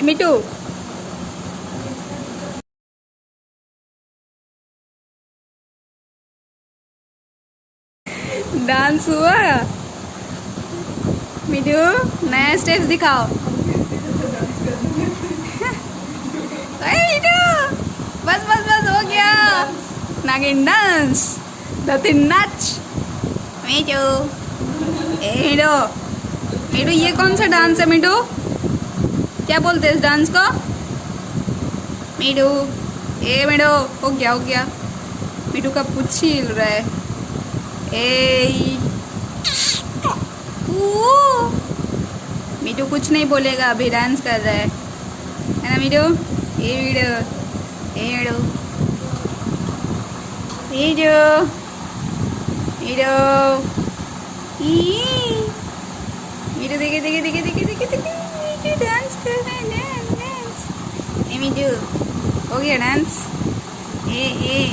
मिठू dance हुआ। मिठू नया steps दिखाओ। अरे मिठू बस बस बस हो गया। नागिन डांस दतिन नाच। मिठू ए मिठू मिठू ये कौन सा डांस है मिठू? क्या बोलते हैं इस डांस को? मिठू ए मिठू हो गया हो गया। मिठू का पूंछ हिल रहा है। ए मिठू कुछ नहीं बोलेगा, अभी डांस कर रहा है ना मिठू? ए मिठू ए मिठू मिठू मिठू मिठू देखे देखे देखे देखे देखे देखे मिठू डांस कर रहा है। डांस डांस ए मिठू हो गया डांस। ए ए